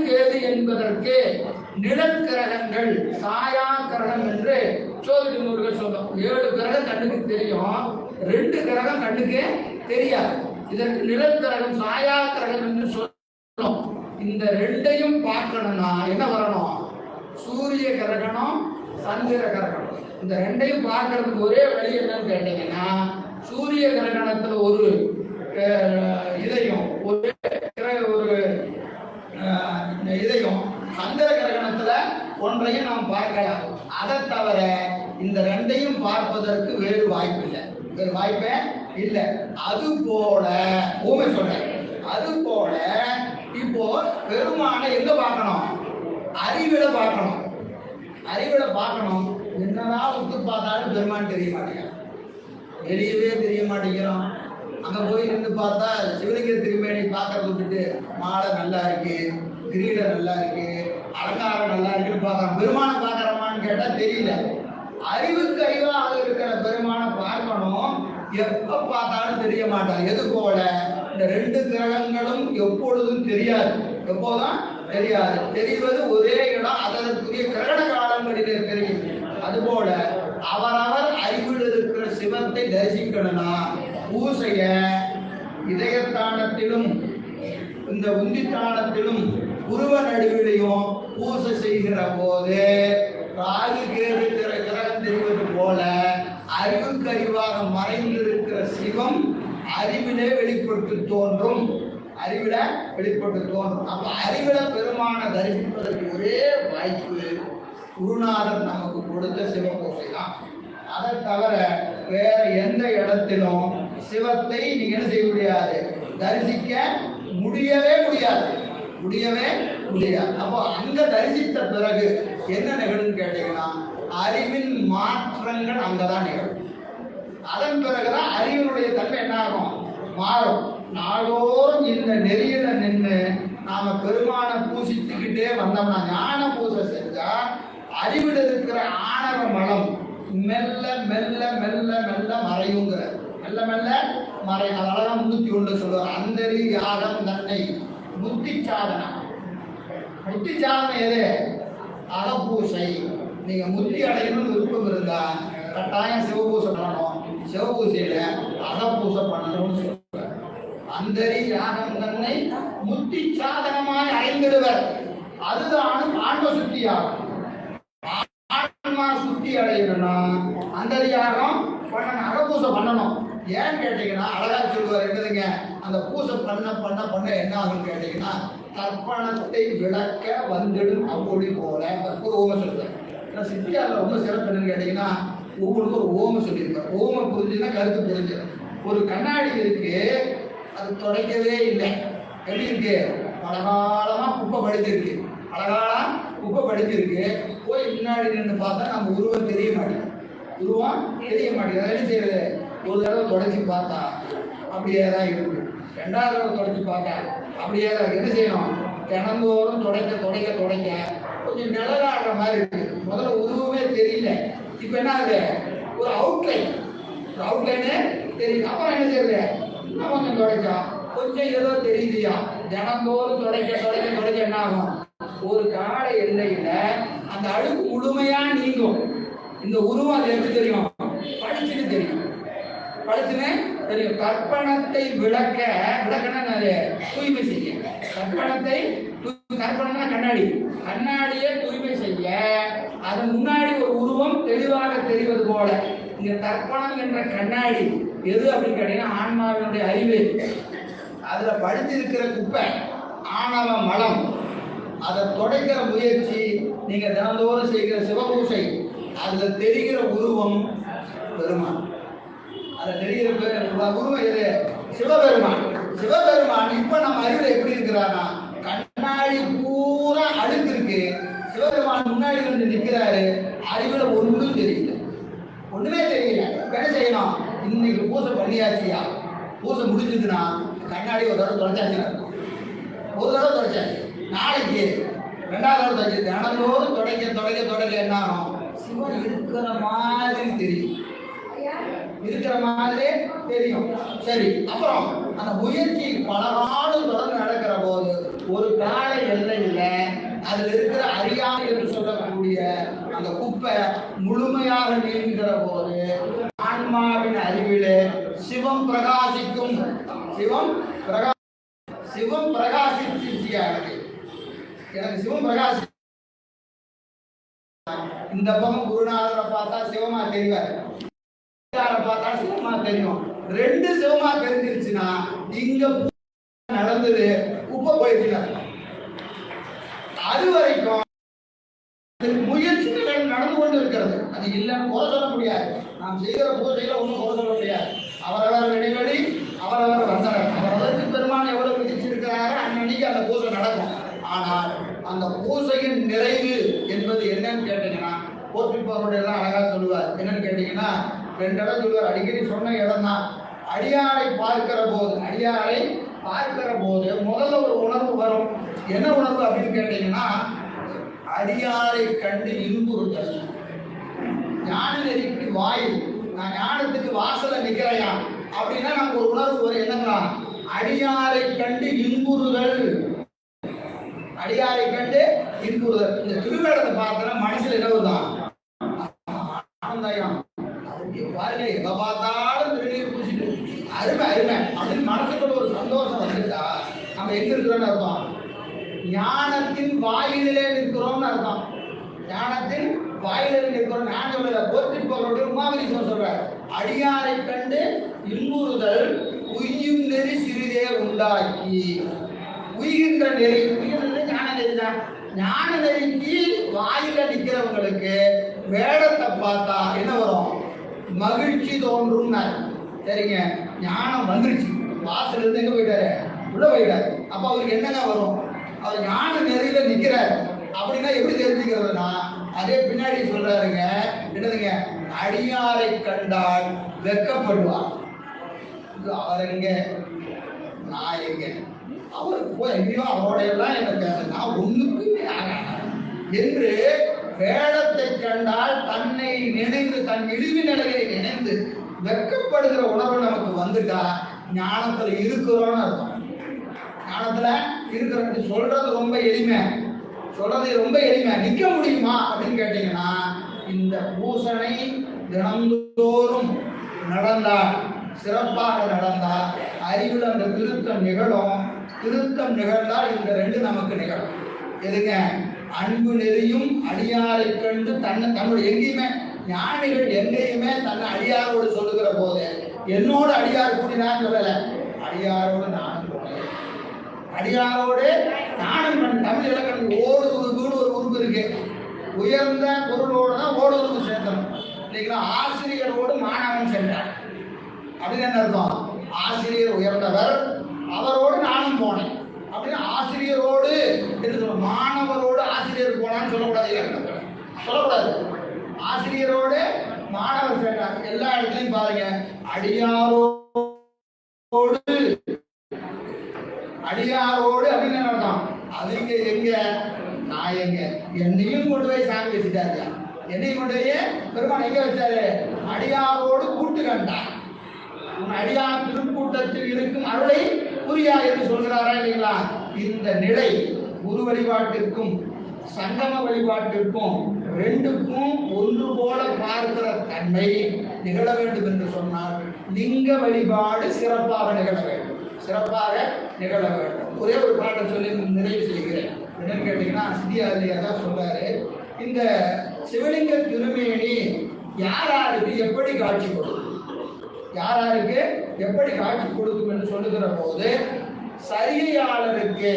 கேது என்பதற்கு நிழல் கிரகங்கள், சாயா கிரகம் என்று சோதிட நூல்கள் சொல்லும். 7 கிரகம் கண்ணுக்கு தெரியும், 2 கிரகம் கண்ணுக்கு தெரியாது. இதற்கு நிழல் கிரகம், சாயா கிரகம் என்று சொல்லும். இந்த 2ஐயும் பார்க்கணும்னா என்ன வரணும், சூரிய கிரகணம், சந்திர கிரகணம். இந்த 2ஐயும் பார்க்கறதுக்கு ஒரே வழி என்னன்னு கேட்டீங்கன்னா, சூரிய கிரகணத்துல ஒரு இதையும் ஒரு இதையும், சந்திர கிரகணத்துல ஒன்றையும் நாம் பார்க்கலாம். அதை தவிர இந்த 2ஐயும் பார்ப்பதற்கு வேறு வாய்ப்பு இல்லை, வேறு வாய்ப்பே இல்லை. அது போல ஊமை சொல்றேன். அது போல இப்போ பெருமானை எங்க பார்க்கணும், அறிவில பார்க்கணும். அறிவில பார்க்கணும். என்னதான் உத்து பார்த்தாலும் பெருமான் தெரிய மாட்டேங்கிறான், வெளியவே தெரிய மாட்டேங்கிறோம். அங்க போய் நின்று பார்த்தா சிவலிங்க திருமேனி பார்க்கறத விட்டுட்டு மாலை நல்லா இருக்கு, கிரீட நல்லா இருக்கு, அலங்காரம் நல்லா இருக்குன்னு பார்க்கறோம். பெருமானை பார்க்கறோமான்னு கேட்டா தெரியல. அறிவுக்கு அறிவாக இருக்கிற பெருமானை பார்க்கணும், எப்ப பார்த்தாலும் தெரிய மாட்டாங்க. எது போல இந்த 2 கிரகங்களும் எப்பொழுதும் தெரியாது, எப்போதான் தெரியாது. தெரிவது ஒரே இடம், அதற்குரிய கிரகண காலங்களிலே தெரியும். அதுபோல அவரவர் அறிவில் இருக்கிற சிவத்தை தரிசிக்கணும்னா பூசைய இதயத்தானத்திலும் இந்த உந்தித்தானத்திலும் புருவ நடுவிலையும் பூசை செய்கிற போது ராகு கேது கிரகம் தெரிவது போல அறிவுக்கு அறிவாக மறைந்திருக்கிற சிவம் அறிவிலே வெளிப்பட்டு தோன்றும், அறிவில வெளிப்பட்டு தோன்றும். அப்ப அறிவில பெருமான தரிசிப்பதற்கு ஒரே வாய்ப்பு குருநாதர் நமக்கு கொடுத்த சிவபூசை தான். அதை தவிர வேற எந்த இடத்திலும் சிவத்தை நீங்க என்ன செய்ய முடியாது, தரிசிக்க முடியவே முடியாது, முடியவே முடியாது. அப்போ அங்க தரிசித்த பிறகு என்ன நிகழும் கேட்டீங்கன்னா, அறிவின் மாற்றங்கள் அங்கதான் நிகழும். அதன் பிறகுதான் அறிவினுடைய தன்மை என்ன ஆகும், மாறும். நாளோறும் இந்த நெறியில நின்று நாம பெருமான பூசித்துக்கிட்டே வந்தோம்னா, ஞான பூசை செஞ்சா அறிவில் இருக்கிற ஆணவ மலம் மெல்ல மெல்ல மெல்ல மெல்ல மறையுங்கிற, மெல்ல மெல்ல மறை. அதனாலதான் 301 சொல்லுவார், அந்தரி யாகம் தன்னை புத்தி சாதனம். புத்தி சாதனம் எது, அகப்பூசை. நீங்க முத்தி அடையணும்னு விருப்பம் இருந்தா கட்டாயம் சிவபூசை பண்ணணும். சிவபூசையில அகப்பூசை பண்ணணும்னு சொல்லுவார். அந்தரி யாகம் தன்னை முத்தி சாதனமாய் அடைந்திடுவர். அதுதான் ஆன்ம சுத்தியாகும். ஆன்மா சுத்தி அடையணும்னா அந்த யாகம் பண்ணணும், அகப்பூசை பண்ணணும். ஏன்னு கேட்டீங்கன்னா அழகா சொல்லுவார், என்னதுங்க, அந்த பூசை பண்ண பண்ண பண்ண என்ன ஆகுன்னு கேட்டீங்கன்னா, தர்ப்பணத்தை விளக்க வந்துடும் அவ்வொழி போல ஒரு ஓம சொல்லுவார். ஏன்னா சித்தியாரில் ரொம்ப சிறப்பு என்னன்னு கேட்டீங்கன்னா, ஒவ்வொருக்கும் ஒரு ஓம சொல்லியிருப்பார். ஓம புரிஞ்சுன்னா கருத்து புரிஞ்சிடும். ஒரு கண்ணாடி இருக்கு, அது துடைக்கவே இல்லை. எப்படி இருக்கு? பலகாலமா குப்பை படுத்திருக்கு, பலகாலம் குப்பை படுத்திருக்கு. போய் முன்னாடி நின்று பார்த்தா நம்ம உருவம் தெரிய மாட்டேங்குது, உருவம் தெரிய மாட்டேங்குது. என்ன செய்யறது? ஒரு தடவை தொடச்சி பார்த்தா அப்படியே தான் இருக்கு, ரெண்டாவது தடவை தொடச்சி பார்த்தா அப்படியே தான் இருக்கு. என்ன செய்யணும்? தினந்தோறும் துடைக்க துடைக்க துடைக்க கொஞ்சம் நிழலாடுற மாதிரி இருக்கு. முதல்ல உருவமே தெரியல, இப்போ என்ன ஆகுது? ஒரு அவுட்லைனே தெரியுது. அப்புறம் என்ன செய்யுது? இன்னும் கொஞ்சம் துடைச்சா கொஞ்சம் ஏதோ தெரியுதுயா. தினந்தோறும் துடைக்க துடைக்க துடைக்க என்ன ஆகும்? ஒரு கால எல்லையில அந்த அழுக்கு முழுமையா நீங்கும். இந்த உருவம் அது எப்படி தெரியும்? படிச்சுன்னு தெரியும், படிச்சுன்னு தெரியும். கற்பனத்தை விளக்கணும், தூய்மை செய்ய. கற்பனை கண்ணாடியே தூய்மை செய்ய அதன் முன்னாடி ஒரு உருவம் தெளிவாக தெரிவது போல இங்க தர்ப்பணம் என்ற கண்ணாடி எது அப்படின்னு கேட்டீங்கன்னா ஆன்மாவினுடைய அறிவு. அதுல படிச்சிருக்கிற குப்பை ஆணவ மலம், அதை துடைக்கிற முயற்சி. நீங்க தினந்தோறும் செய்கிற சிவபூசை, அதுல தெரிகிற உருவம் பெருமான். அதுல தெரிகிற உருவம் எது? சிவபெருமான். சிவபெருமான் இப்ப நம்ம அறிவுல எப்படி இருக்கிறானா? கண்ணாடி பூரா அழுக்கு இருக்கு, சிவபெருமான் முன்னாடி வந்து நிற்கிறாரு. அறிவுல ஒன்றும் தெரியல, ஒண்ணுமே தெரியல. என்ன செய்யணும்? இன்னைக்கு பூசை பண்ணியாச்சியா, பூசை முடிஞ்சதுன்னா கண்ணாடி ஒரு தடவை தொடச்சாச்சு, ஒரு தடவை தொடச்சாச்சு, நாளைக்கு ரெண்டாவது தடவை தொடச்சி. தினந்தோறும் தொடக்க தொடக்க தொடக்க என்ன ஆகும்? சிவன் இருக்கிற மாதிரி தெரியும், இருக்கிற மாதிரி தெரியும். சரி, அப்புறம் அந்த முயற்சி பல நாளும் தொடர்ந்து நடக்கிற போது ஒரு கால எல்லையில் அதில் இருக்கிற அறியாமை என்று சொல்லக்கூடிய அந்த குப்பை முழுமையாக நீங்குகிற போது ஆன்மாவின் அறிவிலே சிவம் பிரகாசிக்கும். சிவம் பிரகாசிச்சியா? எனக்கு சிவம் பிரகாசி. இந்த பக்கம் குருநாதரை பார்த்தா சிவமா தெரிவார், பார்த்தா சிவமா தெரியும். ரெண்டு சிவமா தெரிஞ்சிருச்சுன்னா இங்க நடந்தது குப்பை போயிடுச்சு. அது வரைக்கும் முயற்சிகள் நடந்து கொண்டு இருக்கிறது. அது இல்லைன்னு குறை சொல்ல முடியாது. நாம் செய்கிற பூஜைகளை ஒன்றும் குறை சொல்ல முடியாது. அவரவர் இடைவெளி, அவரவர் வந்தனர், அவரவருக்கு பெருமான் எவ்வளவு விதிச்சிருக்கிறாரோ அன்னைக்கு அந்த பூஜை நடக்கும். ஆனால் அந்த பூஜையின் நிறைவு என்பது என்னன்னு கேட்டீங்கன்னா, போற்றிப்பவருடைய எல்லாம் அழகா சொல்லுவார். என்னன்னு கேட்டீங்கன்னா, ரெண்டு இடம் சொல்லுவார், அடிக்கடி சொன்ன இடம் தான். அடியாரை பார்க்கிற போது முதல்ல ஒரு உணர்வு வரும். என்ன உணர்வு அப்படின்னு கேட்டீங்கன்னா, அடியாரை கண்டு இன்புறுதல். ஞான நெறிக்கு வாயில், நான் ஞானத்துக்கு வாசல நிற்கிறையா அப்படின்னா நமக்கு ஒரு உணர்வு வரும். என்னங்களா? அடியாரை கண்டு இன்புறுதல், அடியாரை கண்டு இன்புறுதல். இந்த திருவேடத்தை பார்த்தோன்னா மனசுல இடவுதான் ஆனந்தயம். பாருங்க, எங்க பார்த்தாலும் திருநீர் பூசிட்டு அருமை அப்படின்னு மனசுக்குள்ள ஒரு சந்தோஷம் வந்துட்டா நம்ம எங்க இருக்கிறோம்னு அர்த்தம்? ஞானத்தின் வாயிலே நிற்கிறோம்னு அர்த்தம். ஞானத்தின் வாயிலே நிற்கிறோம். நான் சொல்ற போற்றிப்பவருடைய உமாவீஸ்வரர் சொல்றார், அடியாரை கண்டு இன்புறுதல் உய்யும் நெறி சிறிதே உண்டாக்கி. உய்கின்ற நெறி, ஞான நெறி தான். ஞான நெறிக்கு வாயில நிற்கிறவங்களுக்கு வேடத்தை பார்த்தா என்ன வரும்? மகிழ்ச்சி தோன்றும். சரிங்க, ஞானம் வந்துருச்சு, வாசல் இருந்து எங்க போயிட்டாரு? உள்ள போயிட்டாரு. அப்ப அவருக்கு என்னங்க வரும்? அவர் ஞான நெறியில நிக்கிறார். அப்படின்னா எப்படி தெரிஞ்சுக்கிறதுனா, அதே பின்னாடி சொல்றாருங்க, என்னதுங்க? அடியாரை கண்டால் வெட்கப்படுவார். அவர் எங்க, நான் எங்க, அவருக்கு போய் எங்கேயோ அவரோட எல்லாம் என்ன பேச, நான் ஒண்ணுக்கு என்று வேடத்தை கண்டால் தன்னை நினைந்து, தன் இழிவு நிலையை நினைந்து வெட்கப்படுகிற உணர்வு நமக்கு வந்துட்டா ஞானத்துல இருக்கிறோம்னு அர்த்தம். ஞானத்துல இருக்கிற சொல்றது ரொம்ப எளிமை, நிக்க முடியுமா அப்படின்னு கேட்டீங்கன்னா, இந்த பூசணை தினந்தோறும் நடந்தால், சிறப்பாக நடந்தால் அறிவில் அந்த திருத்தம் நிகழும். திருத்தம் நிகழ்ந்தால் இந்த ரெண்டு நமக்கு நிகழும். எதுங்க? அன்பு நெறியும் அடியாரை கண்டு தன்னுடைய எங்கேயுமே ஞானிகள் எங்கேயுமே தன்னை அடியாரோடு சொல்லுகிற போது, என்னோட அடியார் கூட்டினான்னு சொல்லல, அடியாரோடு நானும் போனேன், அடியாரோடு நானும் பண்ண. தமிழ் இலக்கணம் ஓடு உருவுன்னு ஒரு உறுப்பு இருக்கு. உயர்ந்த பொருளோடு தான் ஓடு உறுப்பு சேர்த்தணும் இல்லைங்களா? ஆசிரியரோடு மாணவன் சென்றார். அப்படின்னு என்ன அர்த்தம்? ஆசிரியர் உயர்ந்தவர், அவரோடு நானும் போனேன் அப்படின்னு ஆசிரியரோடு என்று சொல்லுவோம். மாணவரோடு ஆசிரியர் போனான்னு சொல்லக்கூடாது, இலக்கணத்தில் சொல்லக்கூடாது. ஆசிரியரோடு மாணவர் சேர்ந்தார். எல்லா இடத்துலையும் பாருங்க, அடியாரோடு அப்படின்னு என்ன அர்த்தம்? அவங்க எங்க, நான் எங்க, என்னையும் கொண்டு போய் சாமி வச்சுட்டாரு. என்னையும் கொண்டு போய் பெருமான் எங்க வச்சாரு? அடியாரோடு கூட்டு கண்டார். உன் அடியார் திருக்கூட்டத்தில் இருக்கும் அருளை புரியா என்று சொல்கிறாரா இல்லைங்களா? இந்த நிலை குரு வழிபாட்டிற்கும் சங்கம வழிபாட்டிற்கும் ரெண்டுக்கும் ஒன்று போல பார்க்கிற தன்மை நிகழ வேண்டும் என்று சொன்னால் லிங்க வழிபாடு சிறப்பாக நிகழ வேண்டும், சிறப்பாக நிகழ வேண்டும். ஒரே ஒரு பாட்டை சொல்லி நிறைவு செய்கிறேன். என்னன்னு கேட்டீங்கன்னா, சித்தியாரியா தான் சொல்றாரு, இந்த சிவலிங்க திருமேனி யாராருக்கு எப்படி காட்சி கொடுக்கும், யாராருக்கு எப்படி காட்சி கொடுக்கும் என்று சொல்லுகிற போது சரிகையாளருக்கு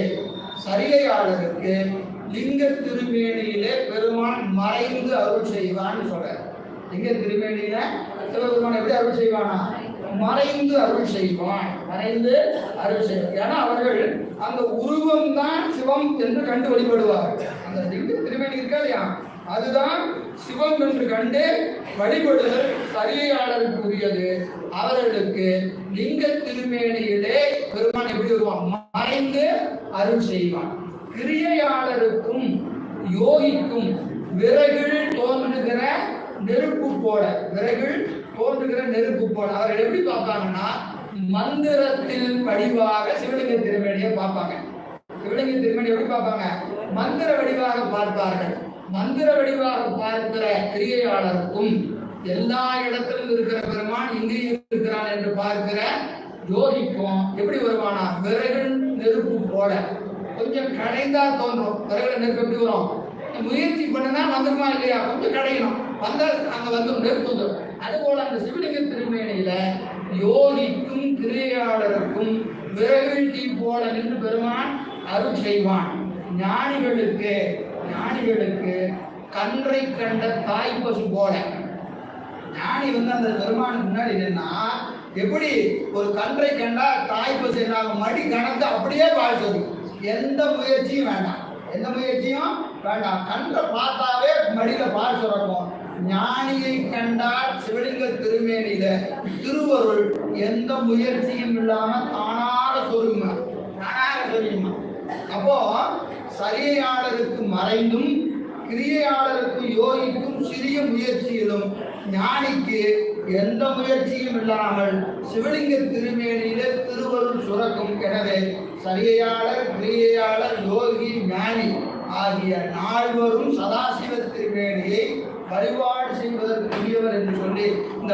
லிங்க திருமேனியிலே பெருமான் மறைந்து அருள் செய்வான்னு சொல்றார். லிங்க திருமேனியில சிவபெருமான் எப்படி அருள் செய்வானா? மறைந்து அருள் செய்வான், மறைந்து அருள் செய்வான். ஏன்னா அவர்கள் அந்த உருவம் தான் சிவம் என்று கண்டு வழிபடுவார்கள். அந்த லிங்க திருமேனி இருக்கா இல்லையா, அதுதான் சிவம் என்று கண்டு வழிபடுதல் சரிகையாளருக்கு உரியது. அவர்களுக்கு லிங்க திருமேனியிலே பெருமான் எப்படி வருவான்? மறைந்து அருள் செய்வான். கிரியையாளருக்கும் யோகிக்கும் விறகில் தோன்றுகிற நெருப்பு போல, விறகில் தோன்றுகிற நெருப்பு போல அவர்கள் எப்படி பார்ப்பாங்கன்னா, மந்திரத்தில் வடிவாக சிவலிங்க திருமேனியை பார்ப்பாங்க. சிவலிங்க திருமேனி எப்படி பார்ப்பாங்க? மந்திர வடிவாக பார்ப்பார்கள். மந்திர வடிவாக பார்க்கிற கிரியையாளருக்கும் எல்லா இடத்திலும் இருக்கிற பெருமான் இங்கேயும் இருக்கிறான் என்று பார்க்கிற யோகிக்கும் எப்படி வருவானா? விறகில் நெருப்பு போல. கொஞ்சம் கடைந்தா தோன்றும். விறகுல நெருப்பு எப்படி வரும்? முயற்சி பண்ணுனா வந்துருமா இல்லையா? கொஞ்சம் கடையணும், வந்தா அங்க வந்து நெருப்பு வந்துடும். அதுபோல அந்த சிவலிங்க திருமேனியில யோகிக்கும் கிரியையாளருக்கும் விறகில் தீ போல நின்று பெருமான் அருள் செய்வான். ஞானிகளுக்கு கன்றை கண்ட தாய் பசு போல. ஞானி அந்த பெருமானுக்கு முன்னாடி நின்னா எப்படி ஒரு கன்றை கண்டா தாய் பசு என்ன மடி கணக்கு அப்படியே பால் சொல்லும். எந்த முயற்சியும் வேண்டாம், கன்றை பார்த்தாவே மடியில பால் சுரக்கும். ஞானியை கண்டால் சிவலிங்க திருமேனியில திருவருள் எந்த முயற்சியும் இல்லாம தானாக சொல்லுமா. அப்போ சரியாளருக்கு மறைந்தும் கிரியையாளருக்கு யோகிக்கும் சிறிய முயற்சியிலும் ஞானிக்கு எந்த முயற்சியும் இல்லாமல் சிவலிங்க திருமேனியில திருவருள் சுரக்கும். எனவே சரியாளர், கிரியையாளர், யோகி, ஞானி ஆகிய நால்வரும் சதாசிவ திருமேனியை வழிபாடு செய்வதற்கு உரியவர் என்று சொல்லி இந்த